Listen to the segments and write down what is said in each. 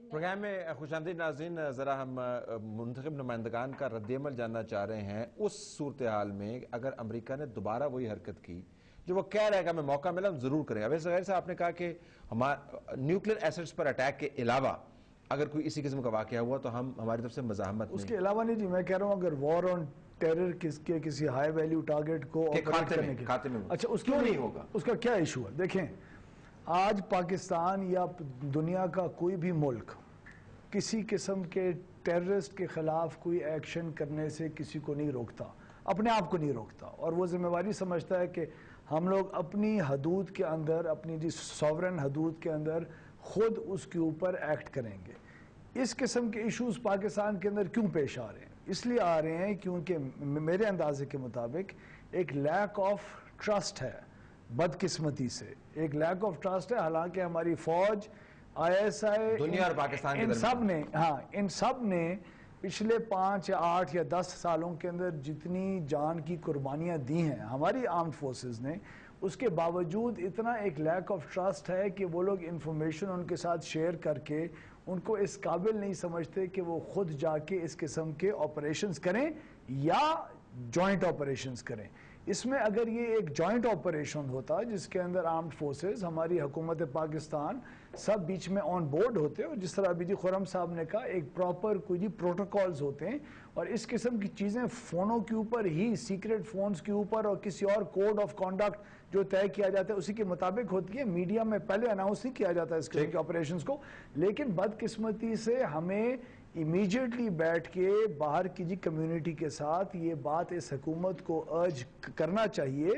Programme میں خوش آمدید ناظرین، ذرا ہم منتخب نمائندگان کا رد عمل جاننا چاہ رہے ہیں اس صورتحال میں اگر امریکہ نے دوبارہ وہی حرکت کی جو وہ کہہ رہا ہے کہ ہمیں موقع ملا ہم ضرور کریں. اویس غیر صاحب آپ نے کہا کہ نیوکلیر ایسٹس پر اٹیک کے علاوہ اگر کوئی اسی قسم کا واقعہ ہوا تو ہم ہماری طرف سے مزاحمت نہیں. اس کے علاوہ نہیں جی، میں کہہ رہا ہوں اگر وار آن ٹیرر کے کسی ہائی ویلیو ٹارگٹ کو کھاتے میں اچھا اس کیوں نہیں ہوگا؟ اس کا کیا ایشو ہے؟ دیکھیں آج پاکستان یا دنیا کا کوئی بھی ملک کسی قسم کے ٹیررسٹ کے خلاف کوئی ایکشن کرنے سے کسی کو نہیں روکتا، اپنے آپ کو نہیں روکتا، اور وہ ذمہ داری سمجھتا ہے کہ ہم لوگ اپنی حدود کے اندر، اپنی سوورن حدود کے اندر خود اس کے اوپر ایکٹ کریں گے. اس قسم کے ایشوز پاکستان کے اندر کیوں پیش آ رہے ہیں؟ اس لیے آ رہے ہیں کیونکہ میرے اندازے کے مطابق ایک لیک آف ٹرسٹ ہے، بدقسمتی سے ایک لیک آف ٹرسٹ ہے. حالانکہ ہماری فوج، آئی ایس آئی، دنیا اور پاکستان ان سب نے پچھلے 5 یا 8 یا 10 سالوں کے اندر جتنی جان کی قربانیاں دی ہیں ہماری آرمڈ فورسز نے، اس کے باوجود اتنا ایک لیک آف ٹرسٹ ہے کہ وہ لوگ انفارمیشن ان کے ساتھ شیئر کر کے ان کو اس قابل نہیں سمجھتے کہ وہ خود جا کے اس قسم کے آپریشنز کریں یا جوائنٹ آپریشنز کریں. اس میں اگر یہ ایک جوائنٹ آپریشن ہوتا جس کے اندر آرمڈ فورسز، ہماری حکومت پاکستان سب بیچ میں آن بورڈ ہوتے، اور جس طرح ابھی جی خرم صاحب نے کہا ایک پراپر کوئی جی پروٹوکالز ہوتے ہیں، اور اس قسم کی چیزیں فونوں کے اوپر ہی، سیکرٹ فونز کے اوپر اور کسی اور کوڈ آف کانڈکٹ جو طے کیا جاتا ہے اسی کے مطابق ہوتی ہے. میڈیا میں پہلے اناؤنس نہیں کیا جاتا اس قسم کے آپریشنز کو، لیکن بدقسمتی سے ہمیں امیجیٹلی بیٹھ کے باہر کی جی کمیونٹی کے ساتھ یہ بات اس حکومت کو ارج کرنا چاہیے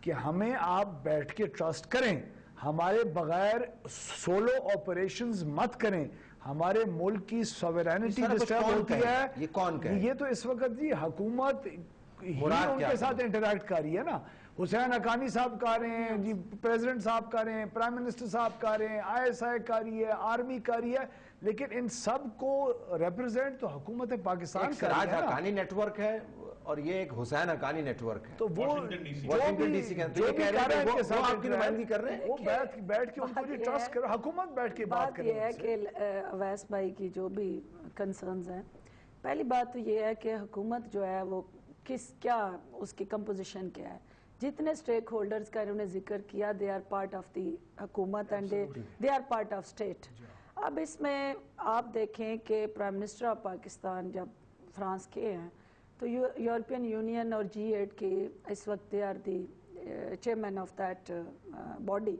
کہ ہمیں آپ بیٹھ کے ٹرسٹ کریں، ہمارے بغیر سولو آپریشنز مت کریں. ہمارے ملک کی سوورینٹی ڈسٹرب ہوتی ہے. یہ کون کہے؟ یہ تو اس وقت جی حکومت ہی ان کے ساتھ انٹریکٹ کر رہی ہے نا. حسین حقانی صاحب کر رہے ہیں جی، پریزیڈنٹ صاحب کر رہے ہیں، پرائم منسٹر صاحب کر رہے ہیں، آئی ایس آئی کر رہی ہے، آرمی کر رہی ہے، لیکن ان سب کو ریپرزینٹ تو حکومت پاکستان کر رہی ہے نا. سراج حقانی نیٹ ورک ہے اور یہ ایک حسین حقانی نیٹ ورک ہے. تو وہ واشنگٹن ڈی سی کے اندر یہ کہہ رہے ہیں کہ وہ آپ کی نمائندگی کر رہے ہیں، وہ بیٹھ کے ان کو جی ٹرسٹ کرو، حکومت بیٹھ کے بات کرے. یہ ہے کہ اویس بھائی کی جو بھی کنسرنز ہیں، پہلی بات تو یہ ہے کہ حکومت جو ہے وہ کیا اس کی کمپوزیشن کیا ہے. جتنے سٹیک ہولڈرز کا انہوں نے ذکر کیا، they are part of the حکومت and they are part of state. اب اس میں آپ دیکھیں کہ پرائم منسٹر آف پاکستان جب فرانس کے ہیں تو یورپین یونین اور G8 کے اس وقت they are the chairman of that body.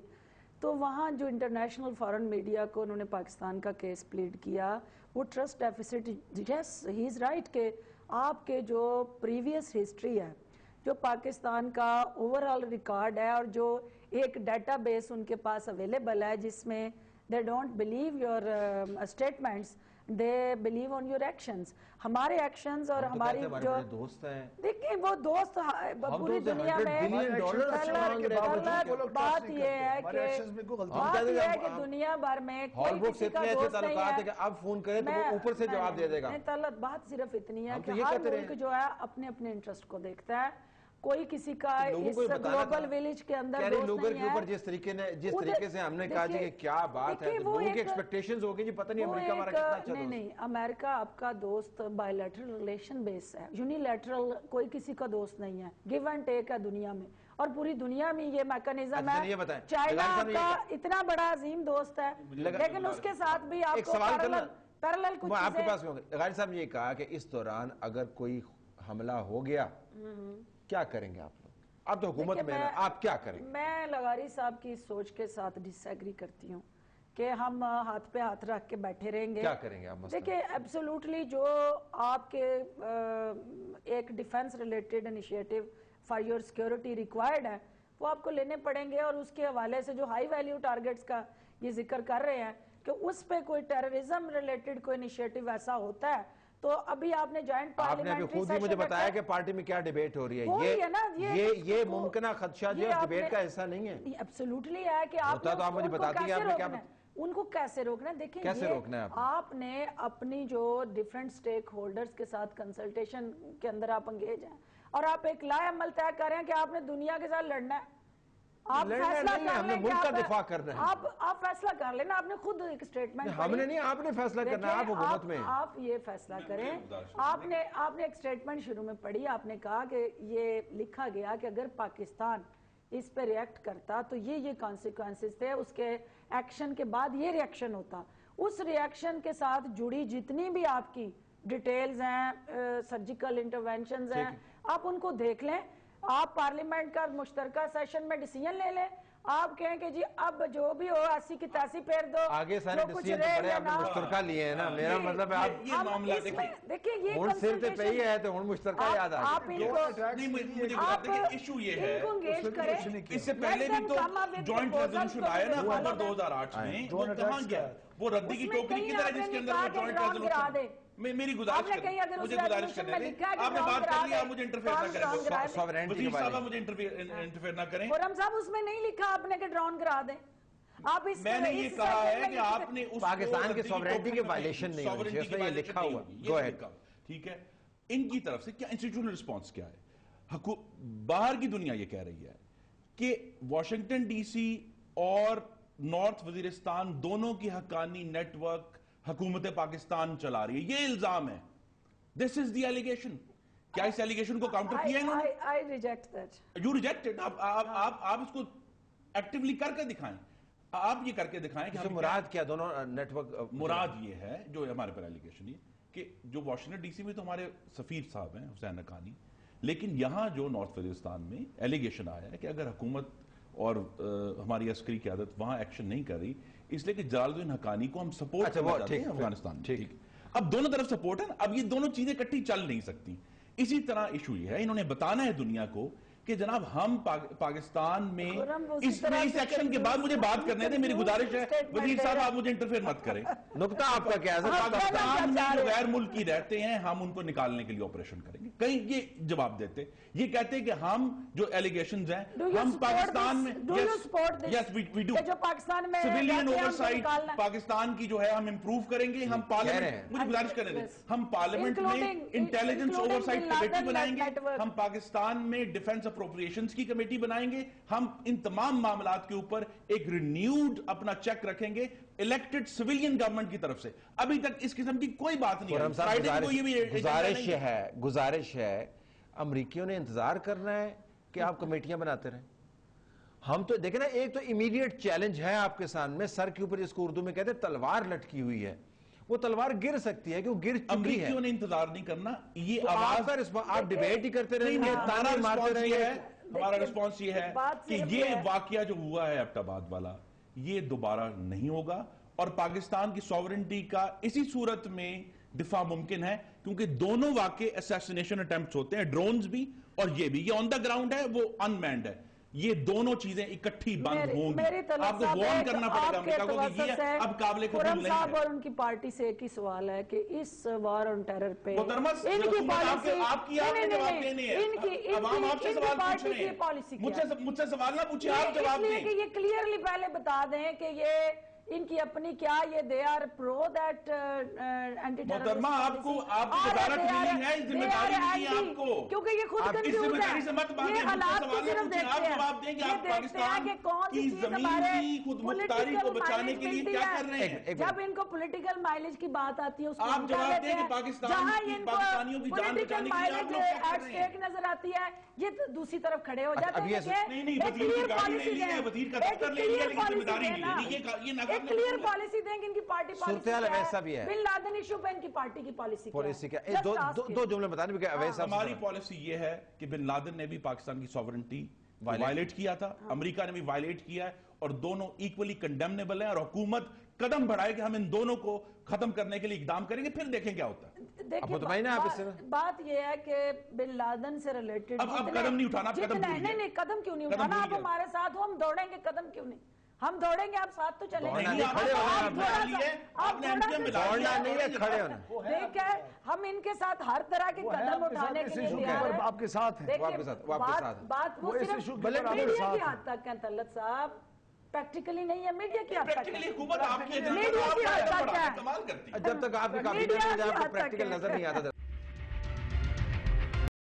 تو وہاں جو انٹرنیشنل فارن میڈیا کو انہوں نے پاکستان کا کیس پلیڈ کیا، وہ trust deficits, yes he is right کہ آپ کے جو پریویس ہسٹری ہے، جو پاکستان کا اوورآل ریکارڈ ہے اور جو ایک ڈیٹا بیس ان کے پاس اویلیبل ہے جس میں they don't believe your statements, they believe on your actions. ہمارے ایکشنز اور ہماری جو دوست ہیں، دیکھیں وہ دوست پوری دنیا میں، بات یہ ہے کہ دنیا بھر میں کوئی کسی کا دوست نہیں ہے کہ آپ فون کریں تو وہ اوپر سے جواب دے دے گا. بات صرف اتنی ہے کہ ہر ملک جو ہے اپنے اپنے انٹرسٹ کو دیکھتا ہے، کوئی کسی کا اس گلوبل ویلیج کے اندر دوست نہیں ہے. جس طریقے سے ہم نے کہا جی کہ کیا بات ہے، لوگوں کی ایکسپیکٹیشنز ہوگی جی پتہ نہیں امریکہ ہمارا کتنا اچھا دوست. نہیں، امریکہ آپ کا دوست بائی لیٹرل ریلیشن بیس ہے، یونی لیٹرل کوئی کسی کا دوست نہیں ہے. گیو اینڈ ٹیک ہے دنیا میں، اور پوری دنیا میں یہ میکانزم ہے. چائنا آپ کا اتنا بڑا عظیم دوست ہے، لیکن اس کے ساتھ بھی آپ کو پیرلل کچھ آپ کے پاس غالب صاحب نے یہ کہا کہ اس دوران اگر کوئی حملہ ہو گیا کیا کریں گے آپ لوگ؟ اب تو حکومت میں آپ کیا کریں گے؟ میں لغاری صاحب کی سوچ کے ساتھ ڈس ایگری کرتی ہوں کہ ہم ہاتھ پہ ہاتھ رکھ کے بیٹھے رہیں گے. کیا کریں گے آپ؟ دیکھیں ایبسولوٹلی جو آپ کے ایک defence related initiative for your security required ہے وہ آپ کو لینے پڑیں گے، اور اس کے حوالے سے جو ہائی ویلیو ٹارگٹس کا یہ ذکر کر رہے ہیں کہ اس پہ کوئی ٹیررزم ریلیٹڈ کوئی انیشیٹو ایسا ہوتا ہے تو ابھی آپ نے جوائنٹ پارلیمنٹری آپ نے خود ہی مجھے بتایا کہ پارٹی میں کیا ڈیبیٹ ہو رہی ہے. یہ ممکنہ خدشہ جو ڈیبیٹ کا حصہ نہیں ہے. ایبسولوٹلی ہے کہ آپ ان کو کیسے روکنا ہے. دیکھیں آپ نے اپنی جو ڈیفرنٹ سٹیک ہولڈرز کے ساتھ کنسلٹیشن کے اندر آپ انگیج ہیں، اور آپ ایک لائے عمل طے کر رہے ہیں کہ آپ نے دنیا کے ساتھ لڑنا ہے. آپ فیصلہ نہیں ہے، کر ہم نے لیں ملک کا دفاع کرنا ہے. آپ فیصلہ کر لینا. آپ نے خود ایک اسٹیٹمنٹ ہم نے نہیں، آپ نے فیصلہ کرنا ہے. آپ حکومت میں آپ یہ فیصلہ کریں. آپ نے ایک اسٹیٹمنٹ شروع میں پڑھی. آپ نے کہا کہ یہ لکھا گیا کہ اگر پاکستان اس پہ ریئیکٹ کرتا تو یہ کانسیکوینسز تھے، اس کے ایکشن کے بعد یہ ریئیکشن ہوتا. اس ریئیکشن کے ساتھ جڑی جتنی بھی آپ کی ڈیٹیلز ہیں، سرجیکل انٹرونشنز ہیں، آپ ان کو دیکھ لیں. آپ پارلیمنٹ کا مشترکہ سیشن میں ڈیسیژن لے لیں. آپ کہیں کہ جی اب جو بھی ہو 80 کی 83 پھیر دو. آگے سارے ڈیسیژن تو بڑے آپ نے مشترکہ لیے ہیں نا. میرا مطلب ہے آپ یہ معاملہ دیکھیں یہ ہون سر تے پہی ہے تو ہون مشترکہ یاد آ آپ ان کو ایشو یہ ہے انگیج کریں. اس سے پہلے بھی تو جوائنٹ ریزولوشن آیا نا اکتوبر 2008 میں، وہ کہاں گیا؟ وہ ردی کی ٹوکری کی طرح جس کے اندر وہ جوائنٹ ریزولوشن. میری گزارش کریں، مجھے گزارش کرنے دیں. آپ نے بات کر لی، آپ مجھے انٹرفیئر نہ کریں. وزیر صاحب مجھے انٹرفیئر نہ کریں. خرم صاحب اس میں نہیں لکھا آپ نے کہ ڈرون کرا دیں. آپ اس میں نے یہ کہا ہے کہ آپ نے پاکستان کے سوورنٹی کے وائلیشن نہیں ہوئی، اس میں یہ لکھا ہوا. Go ahead. ٹھیک ہے، ان کی طرف سے کیا انسٹیٹیوشنل رسپانس کیا ہے؟ باہر کی دنیا یہ کہہ رہی ہے کہ واشنگٹن ڈی سی اور نارتھ وزیرستان دونوں کی حقانی نیٹ ورک حکومت پاکستان چلا رہی ہے. یہ الزام ہے. دس از دی ایلیگیشن. کیا اس ایلیگیشن کو کاؤنٹر کیا انہوں نے؟ I reject that. You reject it. آپ اس کو ایکٹیولی کر کے دکھائیں. آپ یہ کر کے دکھائیں کہ مراد کیا دونوں نیٹ ورک. مراد یہ ہے جو ہمارے پر ایلیگیشن یہ کہ جو واشنگٹن ڈی سی میں تو ہمارے سفیر صاحب ہیں حسین حقانی، لیکن یہاں جو نارتھ وزیرستان میں ایلیگیشن آیا ہے کہ اگر حکومت اور ہماری عسکری قیادت وہاں ایکشن نہیں کر رہی اس لیے کہ جلال الدین حقانی کو ہم سپورٹ کرنا چاہتے ہیں افغانستان میں. ٹھیک، اب دونوں طرف سپورٹ ہے نا. اب یہ دونوں چیزیں اکٹھی چل نہیں سکتی. اسی طرح ایشو یہ ہے، انہوں نے بتانا ہے دنیا کو کہ جناب ہم پاکستان میں اس ایکشن کے بعد مجھے بات کرنے دیں. میری گزارش ہے وزیر صاحب آپ مجھے انٹرفیئر مت کریں. نقطہ آپ کا کیا ہے؟ پاکستان میں جو غیر ملکی رہتے ہیں ہم ان کو نکالنے کے لیے آپریشن کریں گے. کہیں یہ جواب دیتے، یہ کہتے ہیں کہ ہم جو ایلیگیشنز ہیں ہم پاکستان میں سویلین اوورسائٹ پاکستان کی جو ہے ہم امپروو کریں گے. ہم پارلیمنٹ، مجھے گزارش کرنے دیں، ہم پارلیمنٹ میں انٹیلیجنس اوورسائٹ کمیٹی بنائیں گے. ہم پاکستان میں ڈیفنس اپروپریشنز کی کمیٹی بنائیں گے. ہم ان تمام معاملات کے اوپر ایک رینیوڈ اپنا چیک رکھیں گے الیکٹڈ سویلین گورنمنٹ کی طرف سے. ابھی تک اس قسم کی کوئی بات نہیں ہے. گزارش ہے امریکیوں نے انتظار کرنا ہے کہ آپ کمیٹیاں بناتے رہیں. ہم تو دیکھیں نا، ایک تو امیڈیٹ چیلنج ہے آپ کے سامنے سر کے اوپر، جس کو اردو میں کہتے ہیں تلوار لٹکی ہوئی ہے. وہ تلوار گر سکتی ہے کہ وہ گر چکی ہے. امریکیوں نے انتظار نہیں کرنا. یہ آپ ڈیبیٹ ہی کرتے رہیں گے، تانا مارتے رہیں گے. ہمارا رسپانس یہ ہے کہ یہ واقعہ جو ہوا ہے ایبٹ آباد والا یہ دوبارہ نہیں ہوگا اور پاکستان کی سوورنٹی کا اسی صورت میں دفاع ممکن ہے کیونکہ دونوں واقع اسیسینیشن اٹیمپٹس ہوتے ہیں، ڈرونز بھی اور یہ بھی. یہ آن دا گراؤنڈ ہے، وہ ان مینڈ ہے. یہ دونوں چیزیں اکٹھی بند ہوں گی. آپ کو وارن کرنا پڑے گا امریکہ کو کہ یہ اب قابل قبول نہیں ہے. اور ان کی پارٹی سے ایک ہی سوال ہے کہ اس وار آن ٹیرر پہ محترمہ ان کی پالیسی، آپ کی آپ نے جواب دینے ہیں. عوام آپ سے سوال پوچھ رہے ہیں. مجھ سے سوال نہ پوچھیں، آپ جواب دیں. کہ یہ کلیئرلی پہلے بتا دیں کہ یہ ان کی اپنی کیا یہ they are pro that anti terrorist. محترمہ آپ کو آپ کی وزارت ملی ہے، ذمہ داری ملی ہے آپ کو. کیونکہ یہ خود اس ذمہ داری سے مت باندھیں. یہ حالات کو صرف دیکھتے آپ جواب دیں کہ آپ پاکستان کی زمین کی خود مختاری کو بچانے کے لیے کیا کر رہے ہیں. جب ان کو پولیٹیکل مائلیج کی بات آتی ہے اس کو آپ جواب دیں کہ پاکستانیوں کی جان بچانے کے لیے آپ لوگ کیا کر رہے ہیں. نظر آتی ہے یہ دوسری طرف کھڑے ہو جاتے ہیں. نہیں، وزیر کی گاڑی لے لی ہے، وزیر کا دفتر لے لیا، لیکن ذمہ داری نہیں لینی. یہ ناکام کلیئر پالیسی دیں کہ ان کی پارٹی صورتحال ویسا بھی ہے. بن لادن ایشو پہ ان کی پارٹی کی پالیسی کیا ہے؟ دو جملے بتانے کہ ہماری پالیسی یہ ہے کہ بن لادن نے بھی پاکستان کی سوورنٹی وائلیٹ کیا تھا، امریکہ نے بھی وائلیٹ کیا ہے اور دونوں ایکولی کنڈیمنیبل ہیں اور حکومت قدم بڑھائے کہ ہم ان دونوں کو ختم کرنے کے لیے اقدام کریں گے، پھر دیکھیں کیا ہوتا ہے. بات یہ ہے کہ بن لادن سے ریلیٹڈ اب قدم نہیں اٹھانا. نہیں قدم کیوں نہیں اٹھانا؟ آپ ہمارے ساتھ ہو، ہم دوڑیں گے. قدم کیوں نہیں؟ ہم دوڑیں گے، آپ ساتھ تو چلیں گے. ہم ان کے ساتھ ہر طرح کے قدم اٹھانے کے لیے تیار ہیں. آپ کے ساتھ ہیں. بات وہ صرف میڈیا کی حد تک ہے طلعت صاحب، پریکٹیکلی نہیں ہے. میڈیا کی حد تک ہے. حکومت آپ کی جب تک آپ کی کافی پریکٹیکل نظر نہیں آتا.